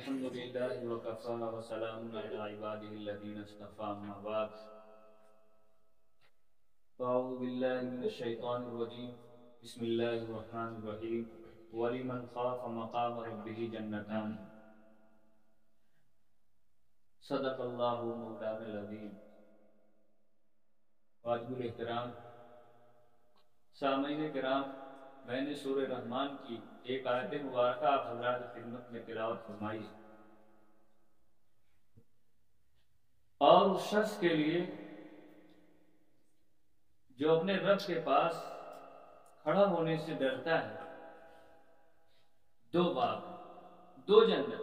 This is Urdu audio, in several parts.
الحمد لله وكفى وسلام على عباده الذين اصطفى أما بعد أعوذ بالله من الشيطان الرجيم بسم الله الرحمن الرحيم ولمن خاف مقام ربه جنتان صدق الله مولانا العظيم. واجب الاحترام سامعین کرام، میں نے سورہ رحمان کی ایک آیت مبارکہ آپ حضرات کی خدمت میں تلاوت فرمائی اور اس شخص کے لیے جو اپنے رب کے پاس کھڑا ہونے سے ڈرتا ہے دو باغ، دو جنت.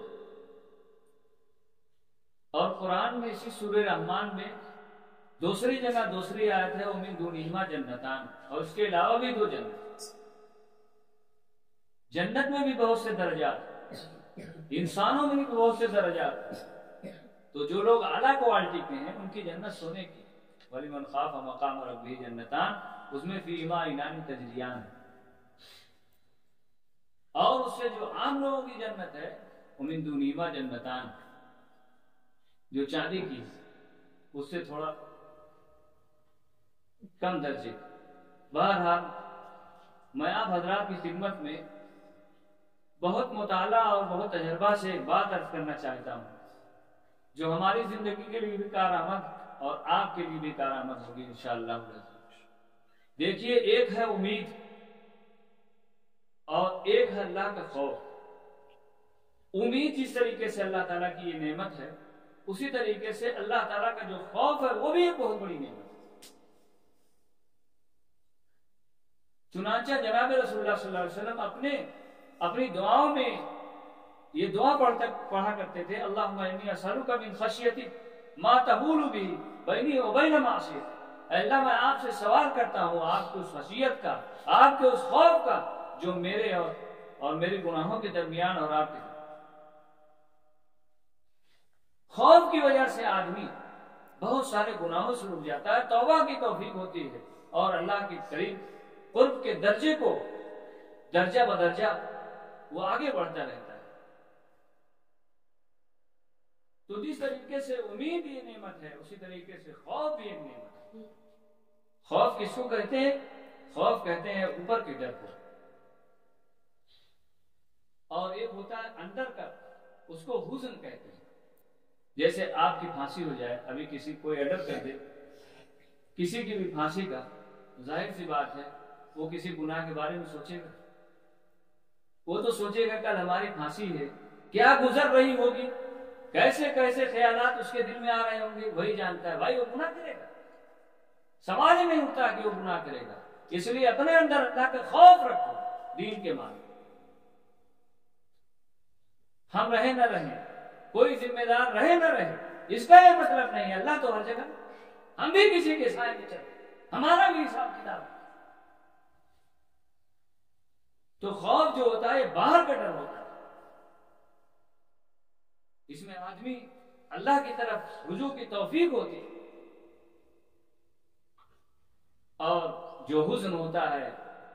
اور قرآن میں اسی سورہ رحمان میں دوسری جگہ دوسری آیت ہے وَمِن دُونِهِمَا جَنَّتَانِ، اور اس کے علاوہ بھی دو جنت. جنت میں بھی بہت سے درجات، انسانوں میں بھی بہت سے درجات. تو جو لوگ اعلیٰ کوالٹی کے ہیں ان کی جنت سونے کی. وَلِمَنْ خَافَ مَقَامَ رَبِّهِ جَنَّتَانِ، اس میں فِيهِمَا عَيْنَانِ تَجْرِيَانِ. اور اس سے جو عام لوگوں کی جنت ہے وَمِن دُونِهِمَا جَنَّتَانِ، جو چاندی کی اس سے تھوڑا کم درجے. بہرحال میں آپ حضرات کی خدمت میں بہت مطالعہ اور بہت تجربہ سے ایک بات عرض کرنا چاہتا ہوں جو ہماری زندگی کے لیے بھی کارآمد اور آپ کے لیے بھی کارآمد ہوگی انشاءاللہ. دیکھیے، ایک ہے امید اور ایک ہے اللہ کا خوف. امید جس طریقے سے اللہ تعالیٰ کی یہ نعمت ہے، اسی طریقے سے اللہ تعالیٰ کا جو خوف ہے وہ بھی ایک بہت بڑی نعمت ہے. چنانچہ جناب رسول اللہ صلی اللہ علیہ وسلم اپنی دعاؤں میں یہ دعا پڑھا کرتے تھے: اللہم انی اسألک من خشیتک ما تحول بہ بینی و بین معصیتک. اے اللہ، میں آپ سے سوال کرتا ہوں آپ کی اس خشیت کا، آپ کے اس خوف کا جو میرے اور میرے گناہوں کے درمیان اور آپ کے خوف کی وجہ سے آدمی بہت سارے گناہوں سے رک جاتا ہے، توبہ کی توفیق ہوتی ہے اور اللہ کی قریب قرب کے درجے کو درجہ بدرجہ وہ آگے بڑھتا رہتا ہے. تو جس طریقے سے امید یہ نعمت ہے، اسی طریقے سے خوف بھی ایک نعمت ہے. خوف کس کو کہتے ہیں؟ خوف کہتے ہیں اوپر کے ڈر کو، اور ایک ہوتا ہے اندر کا، اس کو حزن کہتے ہیں. جیسے آپ کی پھانسی ہو جائے، ابھی کسی کوئی آرڈر کر دے کسی کی بھی پھانسی کا، ظاہر سی بات ہے وہ کسی گناہ کے بارے میں سوچے گا. وہ تو سوچے گا کل ہماری پھانسی ہے، کیا گزر رہی ہوگی، کیسے کیسے خیالات اس کے دل میں آ رہے ہوں گے، وہی جانتا ہے. بھائی وہ گناہ کرے گا، سوال ہی نہیں اٹھتا کہ وہ گناہ کرے گا. اس لیے اپنے اندر اللہ کا خوف رکھو دین کے معنی. ہم رہے نہ رہیں، کوئی ذمہ دار رہے نہ رہے، اس کا یہ مطلب نہیں ہے اللہ تو ہر جگہ. ہم بھی کسی کے سائے میں چلتے، ہمارا بھی حساب کتاب. تو خوف جو ہوتا ہے باہر کا ڈر ہوتا ہے، اس میں آدمی اللہ کی طرف رجوع کی توفیق ہوتی ہے. اور جو حزن ہوتا ہے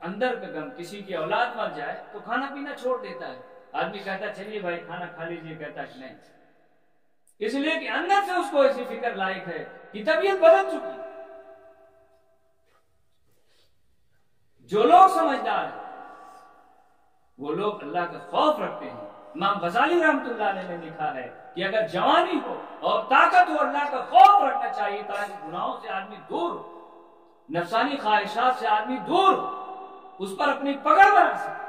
اندر کا غم، کسی کی اولاد مر جائے تو کھانا پینا چھوڑ دیتا ہے. آدمی کہتا ہے چلیے بھائی کھانا کھا لیجیے، کہتا ہے نہیں، اس لیے کہ اندر سے اس کو ایسی فکر لائق ہے کہ طبیعت بدل چکی. جو لوگ سمجھدار ہیں وہ لوگ اللہ کا خوف رکھتے ہیں. امام غزالی رحمۃ اللہ علیہ نے لکھا ہے کہ اگر جوانی ہو اور طاقت ہو، اللہ کا خوف رکھنا چاہیے تاکہ گناہوں سے آدمی دور ہو، نفسانی خواہشات سے آدمی دور ہو، اس پر اپنی پکڑ بنا سکے.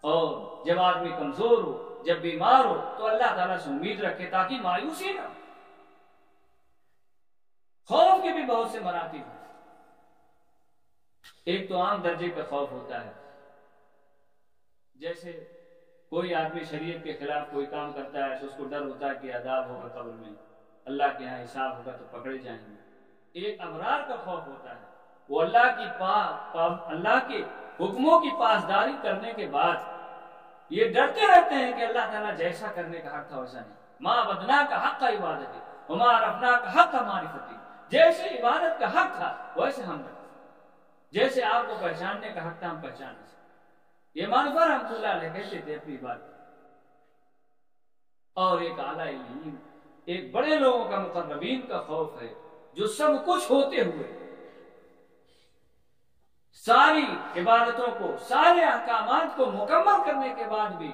اور جب آدمی کمزور ہو، جب بیمار ہو، تو اللہ تعالیٰ سے امید رکھے تاکہ مایوسی نہ ہو. خوف کے بھی بہت سے مراتب ہیں. ایک تو عام درجے کا خوف ہوتا ہے، جیسے کوئی آدمی شریعت کے خلاف کوئی کام کرتا ہے تو اس کو ڈر ہوتا ہے کہ عذاب ہوگا قبر میں، اللہ کے یہاں حساب ہوگا تو پکڑے جائیں گے. ایک ابرار کا خوف ہوتا ہے، وہ اللہ کے حکموں کی پاسداری کرنے کے بعد یہ ڈرتے رہتے ہیں کہ اللہ تعالیٰ جیسا کرنے کا حق تھا ویسا نہیں. ما بدنا کا حق کا عبادت، وما رفنا کا حق کا معرفتی. جیسے عبادت کا حق تھا ویسے ہم رکھتے، جیسے آپ کو پہچاننے کا حق تھا ہم پہچان سکتے. یہ مانفر رحمۃ اللہ علیہ کہتے تھے اپنی بات. اور ایک اعلیٰ علم، ایک بڑے لوگوں کا مقربین کا خوف ہے جو سب کچھ ہوتے ہوئے ساری عبادتوں کو، سارے احکامات کو مکمل کرنے کے بعد بھی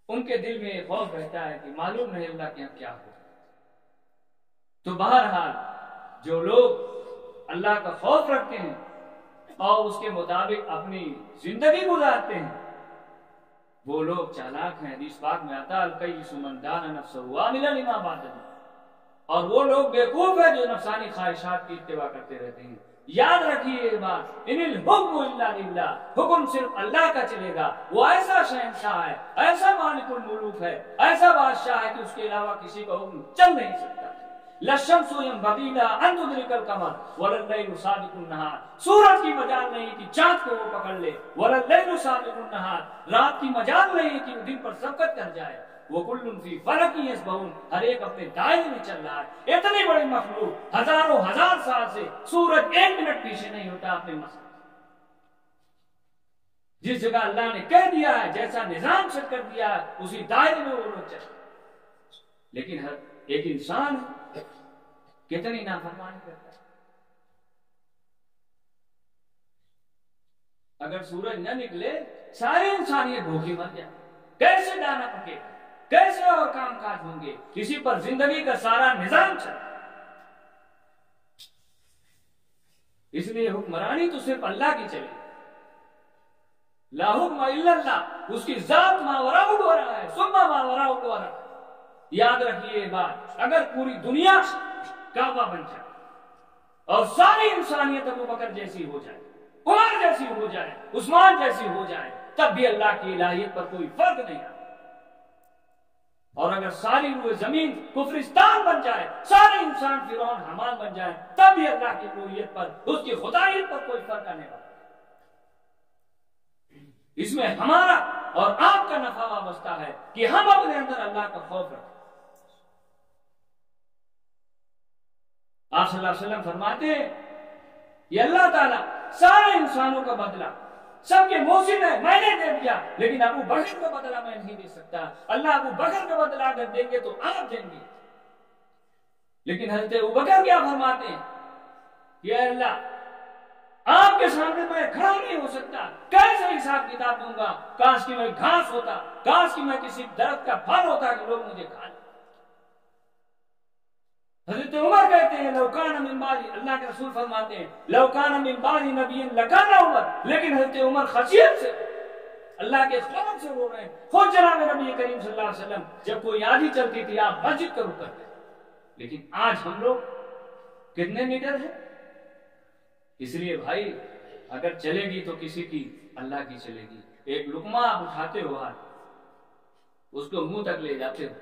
ان کے دل میں خوف رہتا ہے کہ معلوم نہیں اللہ کے یہاں کیا ہو۔ تو بہرحال جو لوگ اللہ کا خوف رکھتے ہیں اور اس کے مطابق اپنی زندگی گزارتے ہیں وہ لوگ چالاک ہیں۔ حدیث پاک میں آتا الکیس من دان نفسہ وعمل لما بعد الموت، اور وہ لوگ بیوقوف ہیں جو نفسانی خواہشات کی اتباع کرتے رہتے ہیں۔ یاد رکھیے یہ بات، ان الحکم الا للہ، حکم صرف اللہ کا چلے گا۔ وہ ایسا شہنشاہ ہے، ایسا مالک الملوک ہے، ایسا بادشاہ ہے کہ اس کے علاوہ کسی کا حکم چل نہیں سکتا۔ لَلشَّمْسُ يَنبَغِي لَهَا أَن تُدْرِكَ الْقَمَرَ وَلَلَّيْلُ سَابِقُ النَّهَارِ، سورج کی مجال نہیں کہ چاند کو وہ پکڑ لے، وَلَلَّيْلُ سَابِقُ النَّهَارِ، رات کی مجال نہیں کہ وہ دن پر سبقت کر جائے۔ وَكُلٌّ فِي فَلَكٍ يَسْبَحُونَ، ہر ایک اپنے دائرے میں چل رہا ہے۔ اتنی بڑی مخلوق ہزاروں ہزار سال سے سورج ایک منٹ پیچھے نہیں ہوتا اپنے مسئلے۔ جس جگہ اللہ نے کہہ دیا ہے، جیسا نظام سے کر دیا ہے، اسی دائرے میں وہ لوگ چلتے، لیکن ہر ایک انسان کتنی نافرمانی کرتا ہے۔ اگر سورج نہ نکلے ساری انسانیت بھوکی مر جائے، کیسے دانا پکے گا، کیسے اور کام کاج ہوں گے، کسی پر زندگی کا سارا نظام چلتا۔ اس لیے حکمرانی تو صرف اللہ کی چلے، لا حکم الا اللہ، اس کی ذات ماوراء الورى ہے، ثم ماوراء الورى۔ یاد رکھیے یہ بات، اگر پوری دنیا کعبہ بن جائے اور ساری انسانیت ابو بکر جیسی ہو جائے، عمر جیسی ہو جائے، عثمان جیسی ہو جائے، تب بھی اللہ کی الہیت پر کوئی فرق نہیں آتا۔ اور اگر ساری روئے زمین کفرستان بن جائے، سارے انسان فرعون حامان بن جائے، تب بھی اللہ کی الوہیت پر، اس کی خدائیت پر کوئی فرق نہیں پڑتا۔ اس میں ہمارا اور آپ کا نفع وابستہ ہے کہ ہم اپنے اندر اللہ کا خوف رکھیں۔ آپ صلی اللہ علیہ وسلم فرماتے ہیں یہ اللہ تعالیٰ سارے انسانوں کا بدلہ سب کے موسم ہے، میں نے دے دیا، لیکن ابو بکر کا بدلہ میں نہیں دے سکتا۔ اللہ ابو بکر کا بدلہ اگر دیں گے تو آپ دیں گے، لیکن حضرت ابو بکر کیا فرماتے ہیں، یا اللہ آپ کے سامنے میں کھڑا نہیں ہو سکتا، کیسے حساب کتاب دوں گا؟ کاش کہ میں گھاس ہوتا، کاش کہ میں کسی درخت کا پھل ہوتا کہ لوگ مجھے کھا لیں۔ حضرت عمر کہتے ہیں لو کان من بعد، اللہ کے رسول فرماتے ہیں لو کان من بعد نبی لکان عمر، لیکن حضرت عمر خشیت سے اللہ کے خوف سے رو رہے ہیں۔ خود جناب نبی کریم صلی اللہ علیہ وسلم جب کوئی آدھی چلتی تھی آپ مسجد کا رخ کرتے، لیکن آج ہم لوگ کتنے نیڈر ہیں۔ اس لیے بھائی اگر چلے گی تو کسی کی اللہ کی چلے گی۔ ایک لقمہ آپ اٹھاتے ہو ہاتھ، اس کو منہ تک لے جاتے ہو،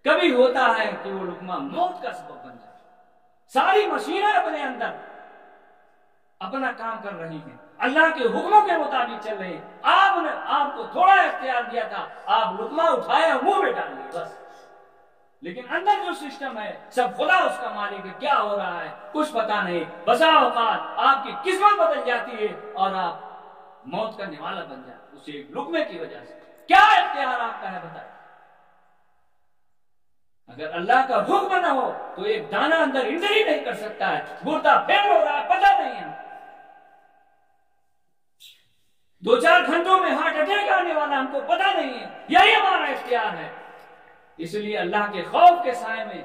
کبھی ہوتا ہے کہ وہ لقمہ موت کا سبب بن جائے۔ ساری مشینیں اپنے اندر اپنا کام کر رہی ہیں، اللہ کے حکموں کے مطابق چل رہے ہیں۔ آپ نے آپ کو تھوڑا اختیار دیا تھا، آپ لقمہ اٹھائے اور منہ میں ڈال لیے بس، لیکن اندر جو سسٹم ہے سب خدا اس کا مالک ہے۔ کیا ہو رہا ہے کچھ پتا نہیں، بسا اوقات آپ کی قسمت بدل جاتی ہے اور آپ موت کا نوالا بن جاتے اسے ایک لقمے کی وجہ سے۔ کیا اختیار آپ کا ہے بتائیں؟ اگر اللہ کا حکم نہ ہو تو ایک دانہ اندر انٹری نہیں کر سکتا ہے، گردہ فیل ہو رہا ہے پتہ نہیں ہے، 2-4 گھنٹوں میں ہارٹ اٹیک آنے والا ہم کو پتہ نہیں ہے۔ یہی ہمارا اختیار ہے۔ اس لیے اللہ کے خوف کے سائے میں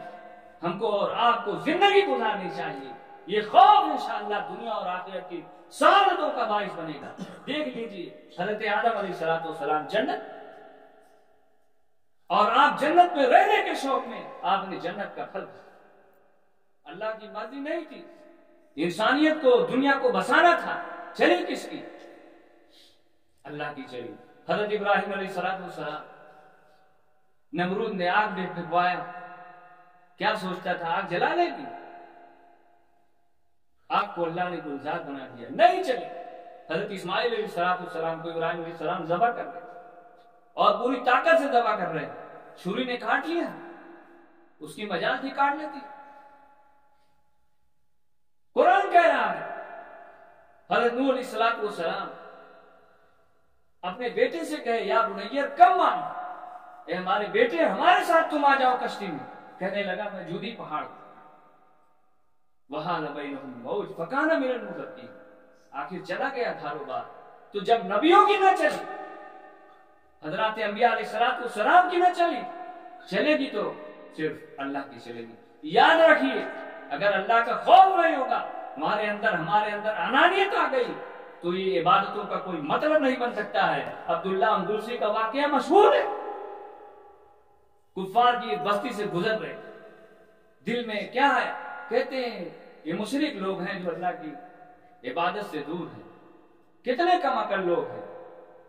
ہم کو اور آپ کو زندگی گزارنی چاہیے۔ یہ خوف انشاءاللہ دنیا اور آخرت کی سعادتوں کا باعث بنے گا۔ دیکھ لیجیے حضرت آدم علیہ السلام جنت، اور آپ جنت میں رہنے کے شوق میں آپ نے جنت کا پھل کھایا۔ اللہ کی مرضی نہیں تھی، انسانیت کو دنیا کو بسانا تھا، چلی کس کی؟ اللہ کی چلی۔ حضرت ابراہیم علیہ السلام نمرود نے آگ میں پھروایا، کیا سوچتا تھا آگ جلا لے گی؟ آگ کو اللہ نے گلزار بنا دیا، نہیں چلی۔ حضرت اسماعیل علیہ السلام کو ابراہیم علیہ السلام ذبح کر رہے اور پوری طاقت سے ذبح کر رہے، چھری نے کاٹ لیا، اس کی مجال تھی کاٹ لیتی۔ قرآن کہہ رہا ہے حضرت نوح علیہ السلام اپنے بیٹے سے کہے یا بنیر کم مان اے ہمارے بیٹے ہمارے ساتھ تم آ جاؤ کشتی میں. کہنے لگا میں جودی پہاڑ وہاں بینہم موج فکان من المغرقین. آخر چلا گیا دھارو بار. تو جب نبیوں کی نہ چلی، حضرات انبیاء علیہ السلام کی نہ چلی، چلے گی تو صرف اللہ کی چلے گی. یاد رکھیے اگر اللہ کا خوف نہیں ہوگا، ہمارے اندر انانیت آ گئی تو یہ عبادتوں کا کوئی مطلب نہیں بن سکتا ہے. عبداللہ اندلسی کا واقعہ مشہور ہے. کفار کی ایک بستی سے گزر رہے، دل میں کیا ہے؟ کہتے ہیں یہ مشرک لوگ ہیں جو اللہ کی عبادت سے دور ہیں. کتنے کم عقل لوگ ہیں.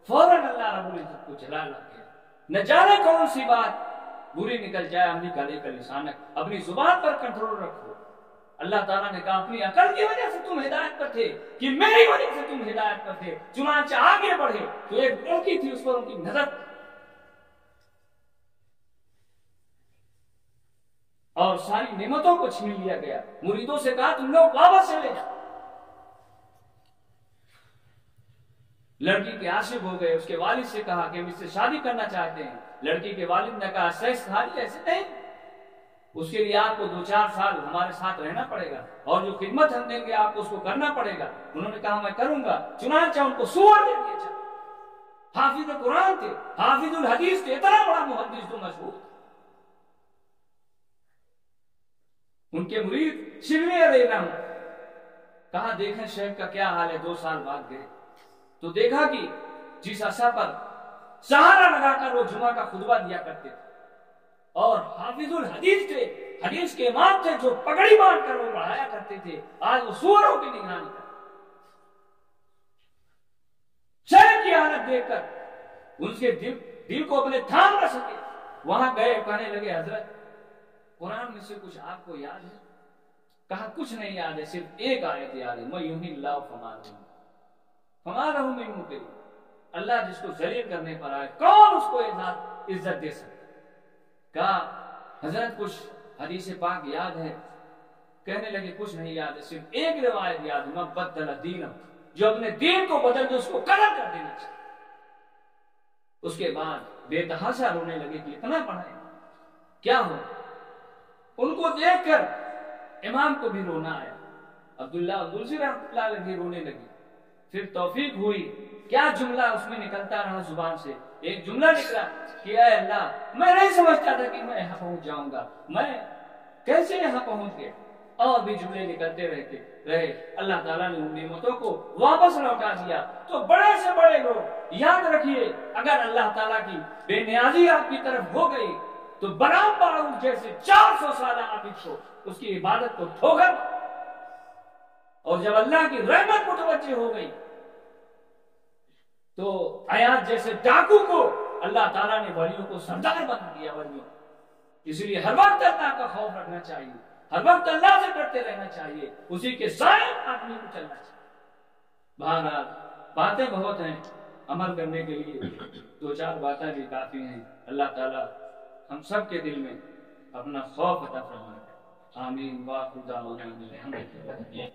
فوراً اللہ رب العزت کو جلا گیا. نہ جانے کون سی بات بری نکل جائے. اپنی کلے کا لسانک اپنی زبان پر کنٹرول رکھو. اللہ تعالیٰ نے کہا اپنی عقل کی وجہ سے تم ہدایت پر تھے کہ میری وجہ سے تم ہدایت پر تھے. چنانچہ آگے بڑھے تو ایک لڑکی تھی، اس پر ان کی نظر اور ساری نعمتوں کو چھین لیا گیا. مریدوں سے کہا تم لوگ واپس چلے جاؤ. لڑکی کے عاشق ہو گئے. اس کے والد سے کہا کہ ہم اس سے شادی کرنا چاہتے ہیں. لڑکی کے والد نے کہا سہی ایسے نہیں، اس کے لیے آپ کو 2-4 سال ہمارے ساتھ رہنا پڑے گا اور جو خدمت ہم دیں گے آپ کو اس کو کرنا پڑے گا. انہوں نے کہا میں کروں گا. چنانچہ ان کو سور دے دیا چلا. حافظ قرآن تھے، حافظ الحدیث تھے، اتنا بڑا محدث تو مشہور تھا. ان کے مرید شبلی علیہ السلام کہا دیکھیں شیخ کا کیا حال ہے. 2 سال بعد گئے تو دیکھا کہ جس عصا پر سہارا لگا کر وہ جمعہ کا خطبہ دیا کرتے تھے اور حافظ الحدیث تھے، حدیث کے امام تھے، جو پگڑی باندھ کر وہ پڑھایا کرتے تھے، آج وہ سوروں کی نگرانی کرتے. شیخ کی حالت دیکھ کر ان کے دل کو اپنے تھام نہ سکے. وہاں گئے، کہنے لگے حضرت قرآن میں سے کچھ آپ کو یاد ہے؟ کہا کچھ نہیں یاد ہے، صرف ایک آیت یاد ہے، میں یوں ہی اللہ فما لہ من مکرم. اللہ جس کو ذلیل کرنے پر آئے کون اس کو عزت دے سکتا. کہا حضرت کچھ حدیث پاک یاد ہے؟ کہنے لگے کچھ نہیں یاد ہے، صرف ایک روایت یاد ہے، من بدل دینہ، جو اپنے دین کو بدل دے اس کو قتل کر دینا چاہیے. اس کے بعد بے تحاشا رونے لگے کہ اتنا پڑھائے کیا ہو. ان کو دیکھ کر امام کو بھی رونا آیا. عبداللہ اندلسی رحمۃ اللہ علیہ بھی رونے لگی. پھر توفیق ہوئی، کیا جملہ اس میں نکلتا رہا زبان سے. ایک جملہ نکلا کہ اے اللہ میں نہیں سمجھتا تھا کہ میں یہاں پہنچ جاؤں گا، میں کیسے یہاں پہنچ گیا. اور بھی جملے نکلتے رہے. اللہ تعالیٰ نے ان نعمتوں کو واپس لوٹا دیا. تو بڑے سے بڑے لوگ یاد رکھیے اگر اللہ تعالیٰ کی بے نیازی آپ کی طرف ہو گئی تو برام باڑو جیسے 400 سالہ عابد کو اس کی عبادت کو ٹھوکر. اور جب اللہ کی رحمت متوجہ ہو گئی تو آیات جیسے ڈاکو کو اللہ تعالیٰ نے ولیوں کو سردار بنا دیا. ولیوں اس لیے ہر وقت اللہ کا خوف رکھنا چاہیے، ہر وقت اللہ سے ڈرتے رہنا چاہیے، اسی کے سائے آدمی کو چلنا چاہیے. بہرحال باتیں بہت ہیں، عمل کرنے کے لیے 2-4 باتیں بھی کافی ہیں. اللہ تعالیٰ ہم سب کے دل میں اپنا خوف عطا فرمائے. آمین. واخر دعوانا الحمدللہ.